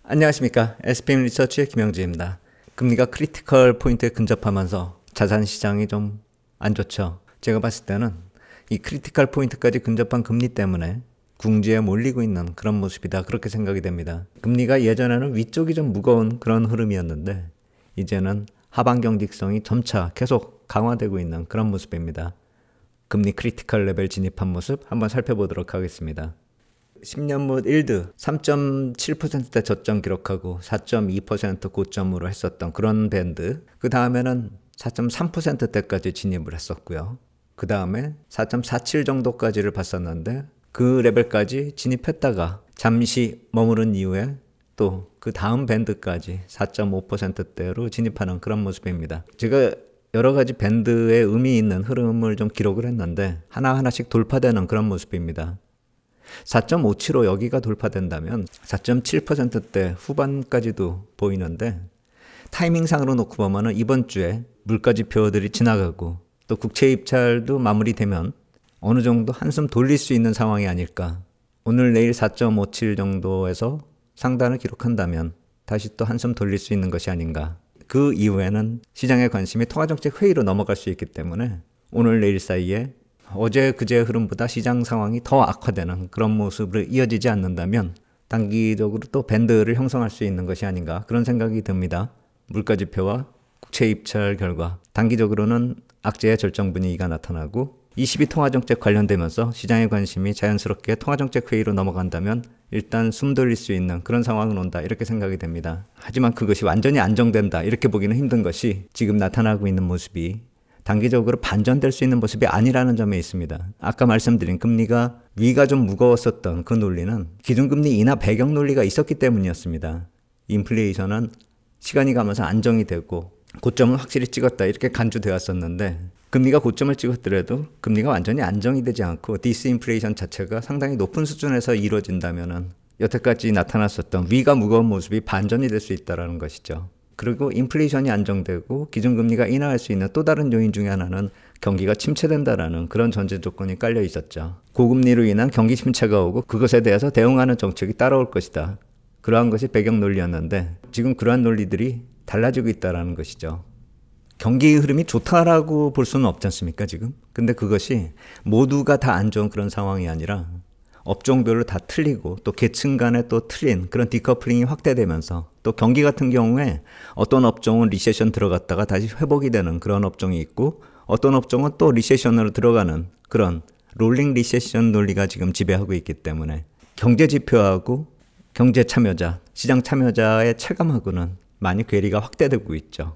안녕하십니까. SPM 리서치의 김영재입니다. 금리가 크리티컬 포인트에 근접하면서 자산시장이 좀 안 좋죠. 제가 봤을 때는 이 크리티컬 포인트까지 근접한 금리 때문에 궁지에 몰리고 있는 그런 모습이다, 그렇게 생각이 됩니다. 금리가 예전에는 위쪽이 좀 무거운 그런 흐름이었는데 이제는 하방 경직성이 점차 계속 강화되고 있는 그런 모습입니다. 금리 크리티컬 레벨 진입한 모습 한번 살펴보도록 하겠습니다. 10년물 일드 3.7%대 저점 기록하고 4.2% 고점으로 했었던 그런 밴드, 그 다음에는 4.3%대까지 진입을 했었고요. 그 다음에 4.47 정도까지를 봤었는데 그 레벨까지 진입했다가 잠시 머무른 이후에 또 그 다음 밴드까지 4.5%대로 진입하는 그런 모습입니다. 제가 여러 가지 밴드의 의미 있는 흐름을 좀 기록을 했는데 하나하나씩 돌파되는 그런 모습입니다. 4.57로 여기가 돌파된다면 4.7%대 후반까지도 보이는데, 타이밍상으로 놓고 보면 이번 주에 물가지표들이 지나가고 또 국채 입찰도 마무리되면 어느 정도 한숨 돌릴 수 있는 상황이 아닐까. 오늘 내일 4.57 정도에서 상단을 기록한다면 다시 또 한숨 돌릴 수 있는 것이 아닌가. 그 이후에는 시장의 관심이 통화정책 회의로 넘어갈 수 있기 때문에 오늘 내일 사이에 어제 그제 흐름보다 시장 상황이 더 악화되는 그런 모습으로 이어지지 않는다면 단기적으로 또 밴드를 형성할 수 있는 것이 아닌가, 그런 생각이 듭니다. 물가지표와 국채 입찰 결과 단기적으로는 악재의 절정 분위기가 나타나고 22 통화정책 관련되면서 시장의 관심이 자연스럽게 통화정책 회의로 넘어간다면 일단 숨 돌릴 수 있는 그런 상황은 온다, 이렇게 생각이 됩니다. 하지만 그것이 완전히 안정된다 이렇게 보기는 힘든 것이 지금 나타나고 있는 모습이 단기적으로 반전될 수 있는 모습이 아니라는 점에 있습니다. 아까 말씀드린 금리가 위가 좀 무거웠었던 그 논리는 기준금리 인하 배경 논리가 있었기 때문이었습니다. 인플레이션은 시간이 가면서 안정이 되고 고점은 확실히 찍었다 이렇게 간주되었었는데, 금리가 고점을 찍었더라도 금리가 완전히 안정이 되지 않고 디스인플레이션 자체가 상당히 높은 수준에서 이루어진다면 여태까지 나타났었던 위가 무거운 모습이 반전이 될 수 있다는 것이죠. 그리고 인플레이션이 안정되고 기준금리가 인하할 수 있는 또 다른 요인 중에 하나는 경기가 침체된다라는 그런 전제 조건이 깔려 있었죠. 고금리로 인한 경기 침체가 오고 그것에 대해서 대응하는 정책이 따라올 것이다. 그러한 것이 배경 논리였는데 지금 그러한 논리들이 달라지고 있다는 것이죠. 경기 흐름이 좋다라고 볼 수는 없지 않습니까 지금? 근데 그것이 모두가 다 안 좋은 그런 상황이 아니라 업종별로 다 틀리고 또 계층 간에 또 틀린 그런 디커플링이 확대되면서 또 경기 같은 경우에 어떤 업종은 리세션 들어갔다가 다시 회복이 되는 그런 업종이 있고 어떤 업종은 또 리세션으로 들어가는 그런 롤링 리세션 논리가 지금 지배하고 있기 때문에 경제 지표하고 경제 참여자, 시장 참여자의 체감하고는 많이 괴리가 확대되고 있죠.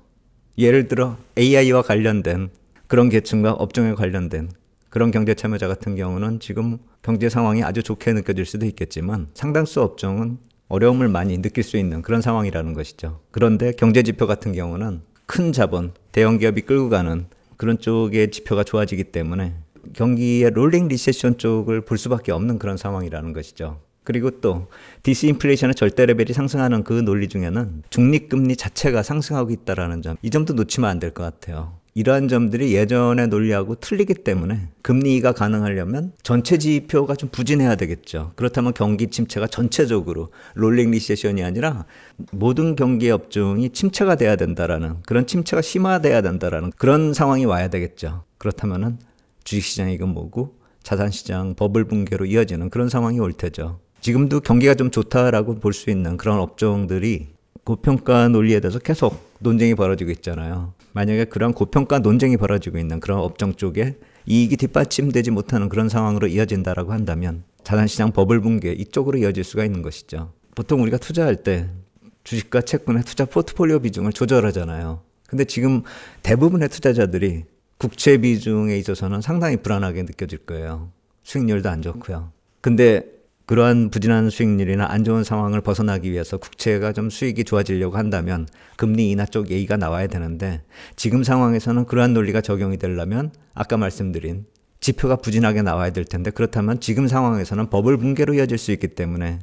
예를 들어 AI와 관련된 그런 계층과 업종에 관련된 그런 경제 참여자 같은 경우는 지금 경제 상황이 아주 좋게 느껴질 수도 있겠지만 상당수 업종은 어려움을 많이 느낄 수 있는 그런 상황이라는 것이죠. 그런데 경제 지표 같은 경우는 큰 자본, 대형 기업이 끌고 가는 그런 쪽의 지표가 좋아지기 때문에 경기의 롤링 리세션 쪽을 볼 수밖에 없는 그런 상황이라는 것이죠. 그리고 또 디스인플레이션의 절대 레벨이 상승하는 그 논리 중에는 중립금리 자체가 상승하고 있다는 점, 이 점도 놓치면 안 될 것 같아요. 이러한 점들이 예전의 논리하고 틀리기 때문에 금리가 가능하려면 전체 지표가 좀 부진해야 되겠죠. 그렇다면 경기 침체가 전체적으로 롤링 리세션이 아니라 모든 경기 업종이 침체가 돼야 된다라는, 그런 침체가 심화돼야 된다라는 그런 상황이 와야 되겠죠. 그렇다면은 주식시장이 이건 뭐고 자산시장 버블 붕괴로 이어지는 그런 상황이 올 테죠. 지금도 경기가 좀 좋다라고 볼 수 있는 그런 업종들이 고평가 논리에 대해서 계속 논쟁이 벌어지고 있잖아요. 만약에 그런 고평가 논쟁이 벌어지고 있는 그런 업종 쪽에 이익이 뒷받침되지 못하는 그런 상황으로 이어진다라고 한다면 자산시장 버블 붕괴 이쪽으로 이어질 수가 있는 것이죠. 보통 우리가 투자할 때 주식과 채권의 투자 포트폴리오 비중을 조절하잖아요. 근데 지금 대부분의 투자자들이 국채 비중에 있어서는 상당히 불안하게 느껴질 거예요. 수익률도 안 좋고요. 근데 그러한 부진한 수익률이나 안 좋은 상황을 벗어나기 위해서 국채가 좀 수익이 좋아지려고 한다면 금리 인하 쪽 얘기가 나와야 되는데 지금 상황에서는 그러한 논리가 적용이 되려면 아까 말씀드린 지표가 부진하게 나와야 될 텐데, 그렇다면 지금 상황에서는 버블 붕괴로 이어질 수 있기 때문에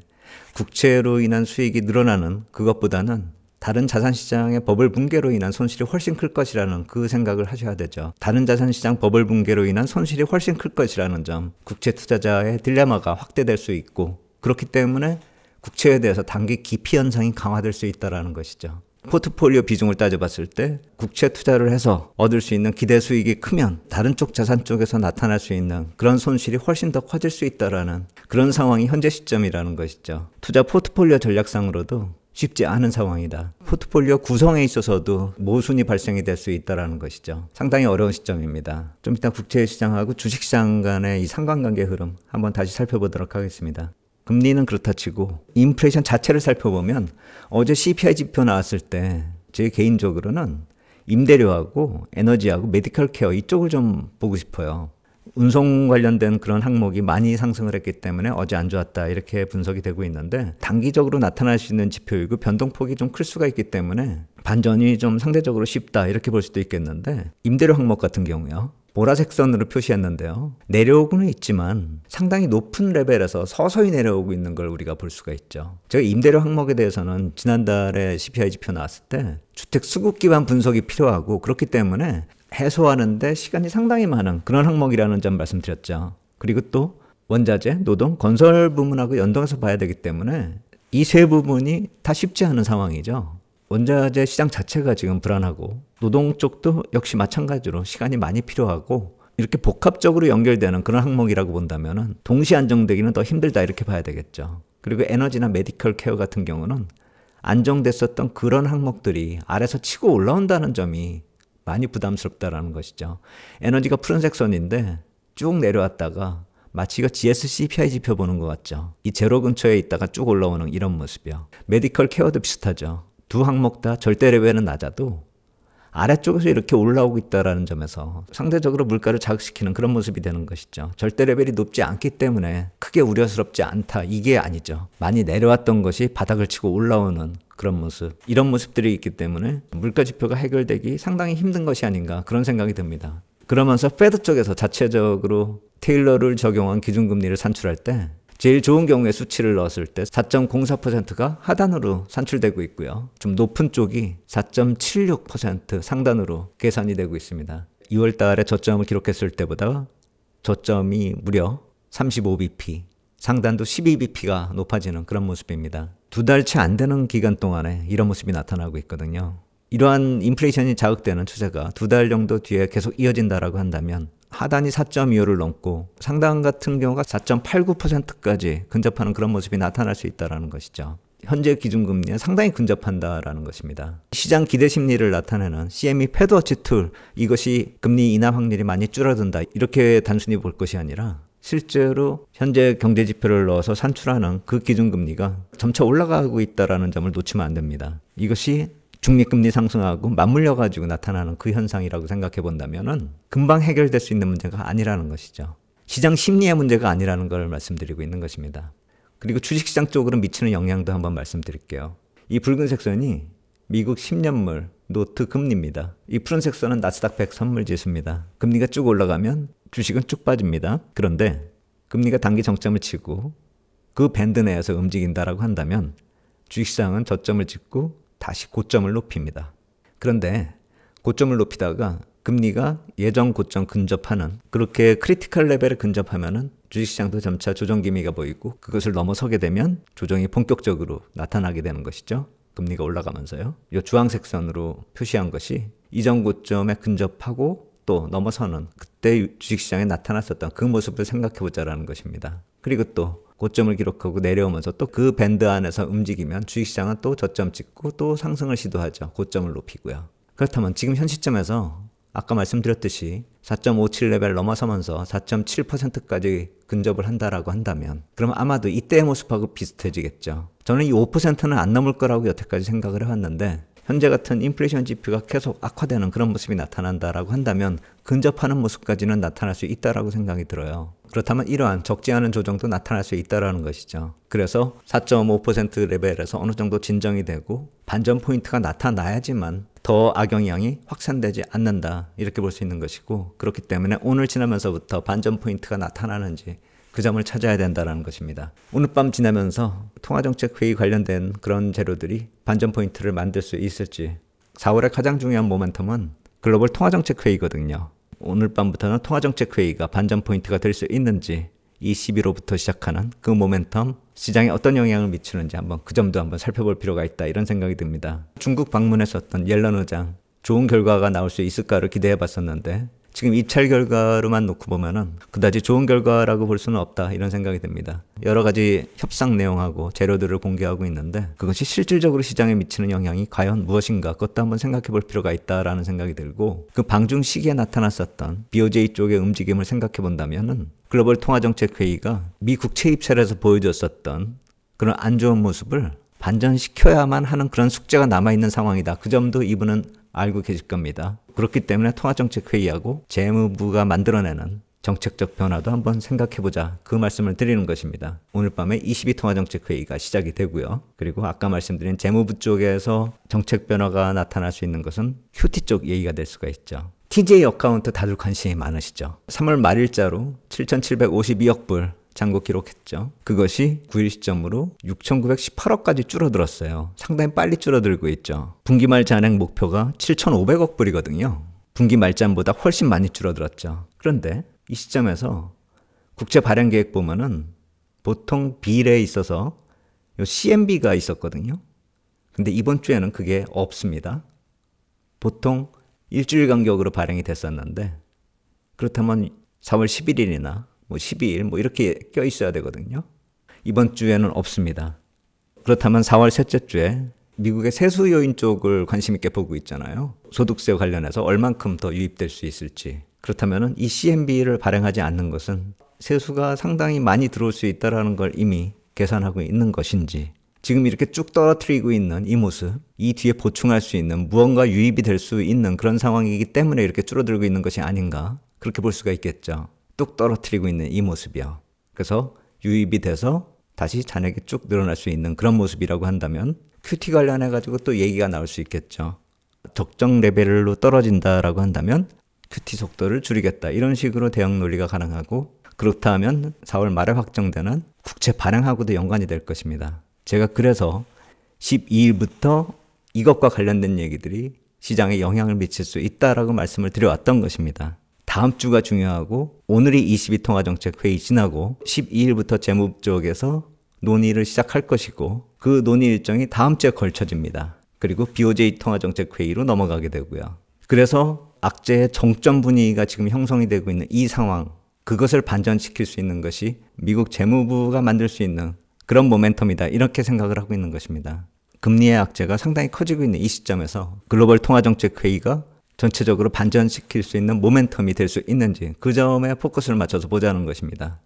국채로 인한 수익이 늘어나는 그것보다는 다른 자산시장의 버블 붕괴로 인한 손실이 훨씬 클 것이라는 그 생각을 하셔야 되죠. 다른 자산시장 버블 붕괴로 인한 손실이 훨씬 클 것이라는 점, 국채 투자자의 딜레마가 확대될 수 있고, 그렇기 때문에 국채에 대해서 단기 기피 현상이 강화될 수 있다는 것이죠. 포트폴리오 비중을 따져봤을 때 국채 투자를 해서 얻을 수 있는 기대 수익이 크면 다른 쪽 자산 쪽에서 나타날 수 있는 그런 손실이 훨씬 더 커질 수 있다는 그런 상황이 현재 시점이라는 것이죠. 투자 포트폴리오 전략상으로도 쉽지 않은 상황이다. 포트폴리오 구성에 있어서도 모순이 발생이 될 수 있다는 것이죠. 상당히 어려운 시점입니다. 좀 이따 국채시장하고 주식시장 간의 이 상관관계 흐름 한번 다시 살펴보도록 하겠습니다. 금리는 그렇다 치고 인플레이션 자체를 살펴보면 어제 CPI 지표 나왔을 때 제 개인적으로는 임대료하고 에너지하고 메디컬 케어 이쪽을 좀 보고 싶어요. 운송 관련된 그런 항목이 많이 상승을 했기 때문에 어제 안 좋았다 이렇게 분석이 되고 있는데 단기적으로 나타날 수 있는 지표이고 변동폭이 좀 클 수가 있기 때문에 반전이 좀 상대적으로 쉽다 이렇게 볼 수도 있겠는데 임대료 항목 같은 경우요. 보라색 선으로 표시했는데요. 내려오고는 있지만 상당히 높은 레벨에서 서서히 내려오고 있는 걸 우리가 볼 수가 있죠. 제가 임대료 항목에 대해서는 지난달에 CPI 지표 나왔을 때 주택 수급 기반 분석이 필요하고 그렇기 때문에 해소하는데 시간이 상당히 많은 그런 항목이라는 점 말씀드렸죠. 그리고 또 원자재, 노동, 건설 부문하고 연동해서 봐야 되기 때문에 이 세 부분이 다 쉽지 않은 상황이죠. 원자재 시장 자체가 지금 불안하고 노동 쪽도 역시 마찬가지로 시간이 많이 필요하고 이렇게 복합적으로 연결되는 그런 항목이라고 본다면 동시 안정되기는 더 힘들다 이렇게 봐야 되겠죠. 그리고 에너지나 메디컬 케어 같은 경우는 안정됐었던 그런 항목들이 아래서 치고 올라온다는 점이 많이 부담스럽다라는 것이죠. 에너지가 푸른색 선인데 쭉 내려왔다가 마치 이거 GS-CPI 지표 보는 것 같죠. 이 제로 근처에 있다가 쭉 올라오는 이런 모습이요. 메디컬 케어도 비슷하죠. 두 항목 다 절대 레벨은 낮아도 아래쪽에서 이렇게 올라오고 있다는 점에서 상대적으로 물가를 자극시키는 그런 모습이 되는 것이죠. 절대 레벨이 높지 않기 때문에 크게 우려스럽지 않다. 이게 아니죠. 많이 내려왔던 것이 바닥을 치고 올라오는 그런 모습. 이런 모습들이 있기 때문에 물가 지표가 해결되기 상당히 힘든 것이 아닌가 그런 생각이 듭니다. 그러면서 페드 쪽에서 자체적으로 테일러를 적용한 기준금리를 산출할 때 제일 좋은 경우에 수치를 넣었을 때 4.04%가 하단으로 산출되고 있고요. 좀 높은 쪽이 4.76% 상단으로 계산이 되고 있습니다. 2월 달에 저점을 기록했을 때보다 저점이 무려 35bp, 상단도 12bp가 높아지는 그런 모습입니다. 두 달 채 안 되는 기간 동안에 이런 모습이 나타나고 있거든요. 이러한 인플레이션이 자극되는 추세가 두 달 정도 뒤에 계속 이어진다라고 한다면 하단이 4.25를 넘고 상단 같은 경우가 4.89%까지 근접하는 그런 모습이 나타날 수 있다는 것이죠. 현재 기준금리는 상당히 근접한다라는 것입니다. 시장 기대 심리를 나타내는 CME 패드워치 툴 이것이 금리 인하 확률이 많이 줄어든다 이렇게 단순히 볼 것이 아니라 실제로 현재 경제지표를 넣어서 산출하는 그 기준금리가 점차 올라가고 있다는 점을 놓치면 안 됩니다. 이것이 중립금리 상승하고 맞물려 가지고 나타나는 그 현상이라고 생각해 본다면은 금방 해결될 수 있는 문제가 아니라는 것이죠. 시장 심리의 문제가 아니라는 걸 말씀드리고 있는 것입니다. 그리고 주식시장 쪽으로 미치는 영향도 한번 말씀드릴게요. 이 붉은색 선이 미국 10년물 노트 금리입니다. 이 푸른색 선은 나스닥 100 선물 지수입니다. 금리가 쭉 올라가면 주식은 쭉 빠집니다. 그런데 금리가 단기 정점을 치고 그 밴드 내에서 움직인다라고 한다면 주식시장은 저점을 찍고 다시 고점을 높입니다. 그런데 고점을 높이다가 금리가 예전 고점 근접하는 그렇게 크리티컬 레벨에 근접하면은 주식시장도 점차 조정 기미가 보이고 그것을 넘어서게 되면 조정이 본격적으로 나타나게 되는 것이죠. 금리가 올라가면서요. 이 주황색 선으로 표시한 것이 이전 고점에 근접하고 또 넘어서는 그때 주식시장에 나타났었던 그 모습을 생각해 보자라는 것입니다. 그리고 또 고점을 기록하고 내려오면서 또 그 밴드 안에서 움직이면 주식시장은 또 저점 찍고 또 상승을 시도하죠. 고점을 높이고요. 그렇다면 지금 현 시점에서 아까 말씀드렸듯이 4.57 레벨 넘어서면서 4.7%까지 근접을 한다라고 한다면 그럼 아마도 이때의 모습하고 비슷해지겠죠. 저는 이 5%는 안 넘을 거라고 여태까지 생각을 해왔는데 현재 같은 인플레이션 지표가 계속 악화되는 그런 모습이 나타난다라고 한다면 근접하는 모습까지는 나타날 수 있다라고 생각이 들어요. 그렇다면 이러한 적지 않은 조정도 나타날 수 있다라는 것이죠. 그래서 4.5% 레벨에서 어느 정도 진정이 되고 반전 포인트가 나타나야지만 더 악영향이 확산되지 않는다 이렇게 볼 수 있는 것이고 그렇기 때문에 오늘 지나면서부터 반전 포인트가 나타나는지 그 점을 찾아야 된다는 것입니다. 오늘 밤 지나면서 통화정책회의 관련된 그런 재료들이 반전 포인트를 만들 수 있을지 4월의 가장 중요한 모멘텀은 글로벌 통화정책회의거든요. 오늘 밤부터는 통화정책회의가 반전 포인트가 될 수 있는지 ECB로부터 시작하는 그 모멘텀 시장에 어떤 영향을 미치는지 한번 그 점도 한번 살펴볼 필요가 있다 이런 생각이 듭니다. 중국 방문했었던 옐런 의장 좋은 결과가 나올 수 있을까를 기대해 봤었는데 지금 입찰 결과로만 놓고 보면은 그다지 좋은 결과라고 볼 수는 없다 이런 생각이 듭니다. 여러 가지 협상 내용하고 재료들을 공개하고 있는데 그것이 실질적으로 시장에 미치는 영향이 과연 무엇인가 그것도 한번 생각해 볼 필요가 있다라는 생각이 들고 그 방중 시기에 나타났었던 BOJ 쪽의 움직임을 생각해 본다면은 글로벌 통화정책회의가 미 국채 입찰에서 보여줬었던 그런 안 좋은 모습을 반전시켜야만 하는 그런 숙제가 남아있는 상황이다. 그 점도 이분은 알고 계실 겁니다. 그렇기 때문에 통화정책회의하고 재무부가 만들어내는 정책적 변화도 한번 생각해보자. 그 말씀을 드리는 것입니다. 오늘 밤에 22 통화정책회의가 시작이 되고요. 그리고 아까 말씀드린 재무부 쪽에서 정책 변화가 나타날 수 있는 것은 QT 쪽 얘기가 될 수가 있죠. TJ 어카운트 다들 관심이 많으시죠. 3월 말일자로 7,752억 불 잔고 기록했죠. 그것이 9일 시점으로 6,918억까지 줄어들었어요. 상당히 빨리 줄어들고 있죠. 분기 말 잔액 목표가 7,500억 불이거든요. 분기 말잔보다 훨씬 많이 줄어들었죠. 그런데 이 시점에서 국채 발행 계획 보면은 보통 비례에 있어서 CMB가 있었거든요. 근데 이번 주에는 그게 없습니다. 보통 일주일 간격으로 발행이 됐었는데 그렇다면 4월 11일이나 12일 이렇게 껴 있어야 되거든요. 이번 주에는 없습니다. 그렇다면 4월 셋째 주에 미국의 세수 요인 쪽을 관심 있게 보고 있잖아요. 소득세 관련해서 얼만큼 더 유입될 수 있을지. 그렇다면 이 CMB를 발행하지 않는 것은 세수가 상당히 많이 들어올 수 있다는 걸 이미 계산하고 있는 것인지 지금 이렇게 쭉 떨어뜨리고 있는 이 모습, 이 뒤에 보충할 수 있는 무언가 유입이 될 수 있는 그런 상황이기 때문에 이렇게 줄어들고 있는 것이 아닌가 그렇게 볼 수가 있겠죠. 뚝 떨어뜨리고 있는 이 모습이요. 그래서 유입이 돼서 다시 잔액이 쭉 늘어날 수 있는 그런 모습이라고 한다면 QT 관련해가지고 또 얘기가 나올 수 있겠죠. 적정 레벨로 떨어진다라고 한다면 QT 속도를 줄이겠다. 이런 식으로 대응 논리가 가능하고 그렇다 하면 4월 말에 확정되는 국채 발행하고도 연관이 될 것입니다. 제가 그래서 12일부터 이것과 관련된 얘기들이 시장에 영향을 미칠 수 있다라고 말씀을 드려왔던 것입니다. 다음 주가 중요하고 오늘이 22 통화정책회의 지나고 12일부터 재무부 쪽에서 논의를 시작할 것이고 그 논의 일정이 다음 주에 걸쳐집니다. 그리고 BOJ 통화정책회의로 넘어가게 되고요. 그래서 악재의 정점 분위기가 지금 형성이 되고 있는 이 상황 그것을 반전시킬 수 있는 것이 미국 재무부가 만들 수 있는 그런 모멘텀이다. 이렇게 생각을 하고 있는 것입니다. 금리의 악재가 상당히 커지고 있는 이 시점에서 글로벌 통화정책회의가 전체적으로 반전시킬 수 있는 모멘텀이 될 수 있는지 그 점에 포커스를 맞춰서 보자는 것입니다.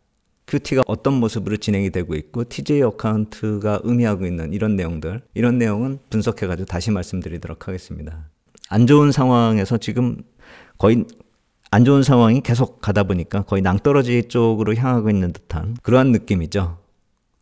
QT가 어떤 모습으로 진행이 되고 있고 TJ 어카운트가 의미하고 있는 이런 내용들 이런 내용은 분석해가지고 다시 말씀드리도록 하겠습니다. 안 좋은 상황에서 지금 거의 안 좋은 상황이 계속 가다 보니까 거의 낭떠러지 쪽으로 향하고 있는 듯한 그러한 느낌이죠.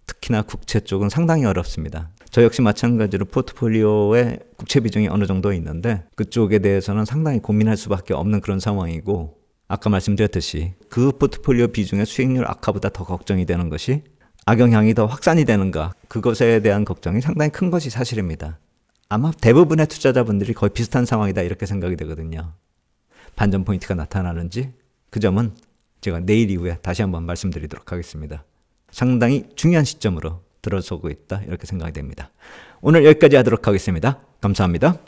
특히나 국채 쪽은 상당히 어렵습니다. 저 역시 마찬가지로 포트폴리오에 국채 비중이 어느 정도 있는데 그쪽에 대해서는 상당히 고민할 수밖에 없는 그런 상황이고 아까 말씀드렸듯이 그 포트폴리오 비중의 수익률 악화보다 더 걱정이 되는 것이 악영향이 더 확산이 되는가 그것에 대한 걱정이 상당히 큰 것이 사실입니다. 아마 대부분의 투자자분들이 거의 비슷한 상황이다 이렇게 생각이 되거든요. 반전 포인트가 나타나는지 그 점은 제가 내일 이후에 다시 한번 말씀드리도록 하겠습니다. 상당히 중요한 시점으로 들어서고 있다 이렇게 생각이 됩니다. 오늘 여기까지 하도록 하겠습니다. 감사합니다.